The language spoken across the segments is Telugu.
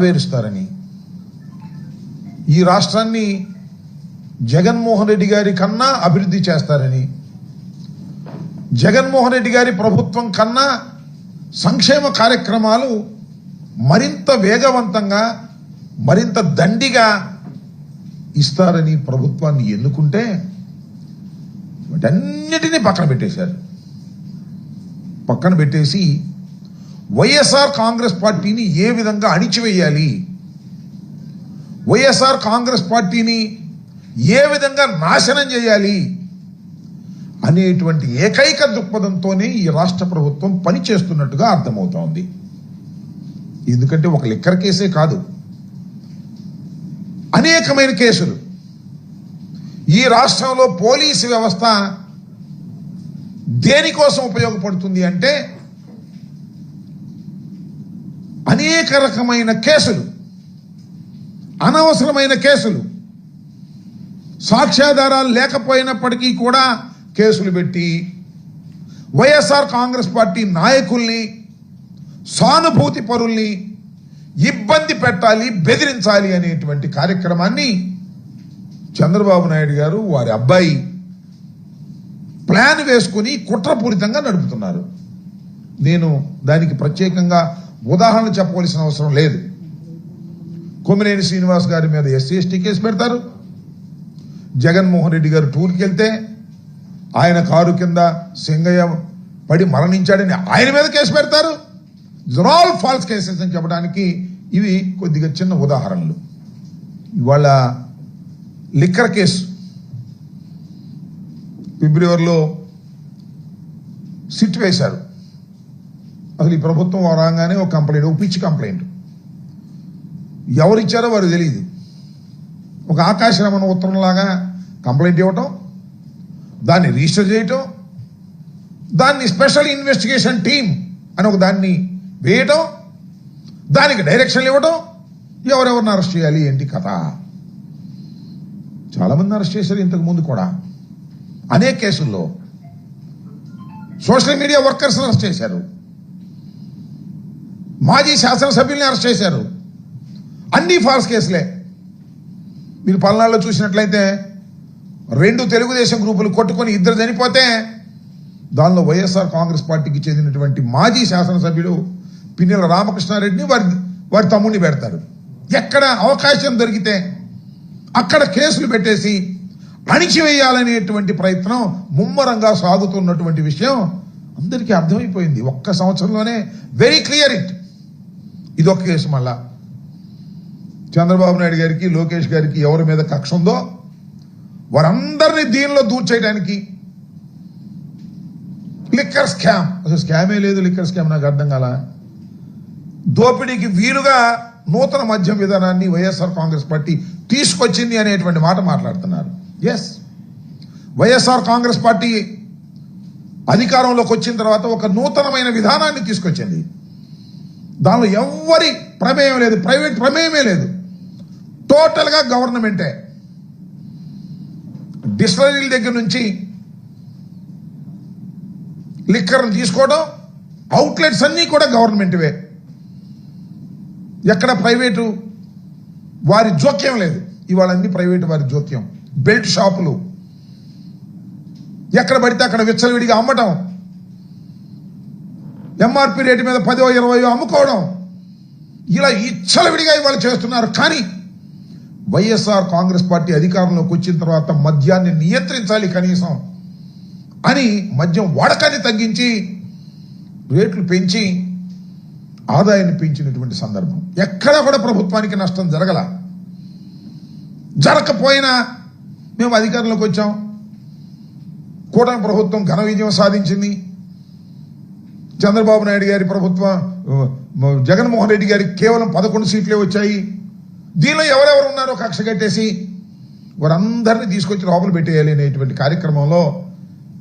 వేరుస్తారని ఈ రాష్ట్రాన్ని జగన్మోహన్ రెడ్డి గారి కన్నా అభివృద్ధి చేస్తారని జగన్మోహన్ రెడ్డి గారి ప్రభుత్వం కన్నా సంక్షేమ కార్యక్రమాలు మరింత వేగవంతంగా మరింత దండిగా ఇస్తారని ప్రభుత్వాన్ని ఎన్నుకుంటే వాటన్నిటినీ పక్కన పెట్టేశారు. పక్కన పెట్టేసి వైఎస్ఆర్ కాంగ్రెస్ పార్టీని ఏ విధంగా అణిచివేయాలి, వైఎస్ఆర్ కాంగ్రెస్ పార్టీని ఏ విధంగా నాశనం చేయాలి అనేటువంటి ఏకైక దృక్పథంతోనే ఈ రాష్ట్ర ప్రభుత్వం పనిచేస్తున్నట్టుగా అర్థమవుతోంది. ఎందుకంటే ఒక లిక్కర్ కేసే కాదు, అనేకమైన కేసులు. ఈ రాష్ట్రంలో పోలీసు వ్యవస్థ దేనికోసం ఉపయోగపడుతుంది అంటే అనేక రకమైన కేసులు, అనవసరమైన కేసులు, సాక్ష్యాధారాలు లేకపోయినప్పటికీ కూడా కేసులు పెట్టి వైఎస్ఆర్ కాంగ్రెస్ పార్టీ నాయకుల్ని, సానుభూతి పరుల్ని ఇబ్బంది పెట్టాలి, బెదిరించాలి అనేటువంటి కార్యక్రమాన్ని చంద్రబాబు నాయుడు గారు వారి అబ్బాయి ప్లాన్ వేసుకుని కుట్రపూరితంగా నడుపుతున్నారు. నేను దానికి ప్రత్యేకంగా ఉదాహరణలు చెప్పవలసిన అవసరం లేదు. కొమ్మినేని శ్రీనివాస్ గారి మీద ఎస్సీ ఎస్టీ కేసు పెడతారు. జగన్మోహన్ రెడ్డి గారు టూర్కి వెళ్తే ఆయన కారు కింద సింగయ్య పడి మరణించాడని ఆయన మీద కేసు పెడతారు. ఆల్ ఫాల్స్ కేసెస్ అని చెప్పడానికి ఇవి కొద్దిగా చిన్న ఉదాహరణలు. ఇవాళ లిక్కర్ కేసు ఫిబ్రవరిలో సిట్ వేశారు. అసలు ఈ ప్రభుత్వం రాగానే ఒక కంప్లైంట్, ఒక పిచ్చి కంప్లైంట్, ఎవరిచ్చారో వారు తెలియదు. ఒక ఆకాశరమణ ఉత్తరంలాగా కంప్లైంట్ ఇవ్వటం, దాన్ని రిజిస్టర్ చేయటం, దాన్ని స్పెషల్ ఇన్వెస్టిగేషన్ టీమ్ అని ఒక దాన్ని వేయటం, దానికి డైరెక్షన్లు ఇవ్వటం, ఎవరెవరిని అరెస్ట్ చేయాలి ఏంటి కథ. చాలామంది అరెస్ట్ చేశారు ఇంతకు ముందు కూడా అనేక కేసుల్లో. సోషల్ మీడియా వర్కర్స్ని అరెస్ట్ చేశారు, మాజీ శాసనసభ్యుల్ని అరెస్ట్ చేశారు. అన్ని ఫాల్స్ కేసులే. మీరు పల్నాడులో చూసినట్లయితే 2 తెలుగుదేశం గ్రూపులు కొట్టుకొని 2 చనిపోతే దానిలో వైఎస్ఆర్ కాంగ్రెస్ పార్టీకి చెందినటువంటి మాజీ శాసనసభ్యుడు పిన్నెల రామకృష్ణారెడ్డిని వారి తమ్ముడిని పెడతారు. ఎక్కడ అవకాశం దొరికితే అక్కడ కేసులు పెట్టేసి అణిచివేయాలనేటువంటి ప్రయత్నం ముమ్మరంగా సాగుతున్నటువంటి విషయం అందరికీ అర్థమైపోయింది. ఒక్క సంవత్సరంలోనే వెరీ క్లియర్ ఇట్. ఇదొక కేసు. మళ్ళా చంద్రబాబు నాయుడు గారికి, లోకేష్ గారికి ఎవరి మీద కక్ష ఉందో వారందరినీ దీనిలో దూర్చేయడానికి లిక్కర్ స్కామ్. అసలు స్కామే లేదు, లిక్కర్ స్కామ్ నాకు అర్థం కాల. దోపిడీకి వీలుగా నూతన మద్యం విధానాన్ని వైఎస్ఆర్ కాంగ్రెస్ పార్టీ తీసుకొచ్చింది అనేటువంటి మాట మాట్లాడుతున్నారు. ఎస్, వైఎస్ఆర్ కాంగ్రెస్ పార్టీ అధికారంలోకి వచ్చిన తర్వాత ఒక నూతనమైన విధానాన్ని తీసుకొచ్చింది. దానిలో ఎవరి ప్రమేయం లేదు, ప్రైవేట్ ప్రమేయమే లేదు, టోటల్గా గవర్నమెంటే. డిస్టిలరీల దగ్గర నుంచి లిక్కర్ని తీసుకోవడం, అవుట్లెట్స్ అన్నీ కూడా గవర్నమెంట్వే. ఎక్కడ ప్రైవేటు వారి జోక్యం లేదు. ఇవాళ అన్ని ప్రైవేటు వారి జోక్యం. బెల్ట్ షాపులు ఎక్కడ పడితే అక్కడ విచ్చలవిడిగా అమ్మటం, ఎంఆర్పి రేటు మీద 10-20 అమ్ముకోవడం, ఇలా ఇచ్చలవిడిగా ఇవాళ చేస్తున్నారు. కానీ వైఎస్ఆర్ కాంగ్రెస్ పార్టీ అధికారంలోకి వచ్చిన తర్వాత మద్యాన్ని నియంత్రించాలి కనీసం అని మద్యం వాడకాన్ని తగ్గించి రేట్లు పెంచి ఆదాయాన్ని పెంచినటువంటి సందర్భం. ఎక్కడ కూడా ప్రభుత్వానికి నష్టం జరగకపోయినా మేము అధికారంలోకి వచ్చాం. కూటమి ప్రభుత్వం ఘన విజయం సాధించింది. చంద్రబాబు నాయుడు గారి ప్రభుత్వం, జగన్మోహన్ రెడ్డి గారికి కేవలం 11 సీట్లే వచ్చాయి. దీనిలో ఎవరెవరు ఉన్నారో కక్ష కట్టేసి వారందరినీ తీసుకొచ్చి లోపల పెట్టేయాలి అనేటువంటి కార్యక్రమంలో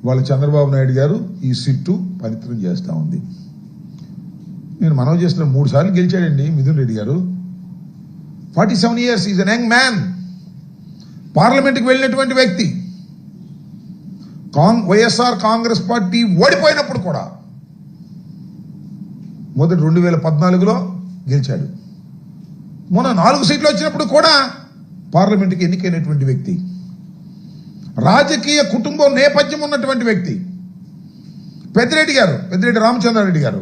వాళ్ళ చంద్రబాబు నాయుడు గారు ఈ సిట్టు పవిత్రం చేస్తూ ఉంది. నేను మనవి చేస్తున్న 3 సార్లు గెలిచాడండి మిథున్ రెడ్డి గారు. 47 years, is an young man. పార్లమెంట్కి వెళ్ళినటువంటి వ్యక్తి. వైఎస్ఆర్ కాంగ్రెస్ పార్టీ ఓడిపోయినప్పుడు కూడా మొదటి 2014లో గెలిచాడు. మొన్న 4 సీట్లు వచ్చినప్పుడు కూడా పార్లమెంటుకి ఎన్నికైనటువంటి వ్యక్తి, రాజకీయ కుటుంబం నేపథ్యం ఉన్నటువంటి వ్యక్తి పెద్దిరెడ్డి రామచంద్రారెడ్డి గారు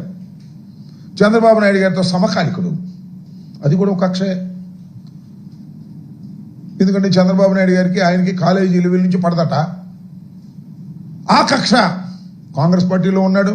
చంద్రబాబు నాయుడు గారితో సమకాలికుడు. అది కూడా ఒక కక్షే. ఎందుకంటే చంద్రబాబు నాయుడు గారికి ఆయనకి కాలేజీ లెవెల్ నుంచి పడదట. ఆ కక్ష కాంగ్రెస్ పార్టీలో ఉన్నాడు.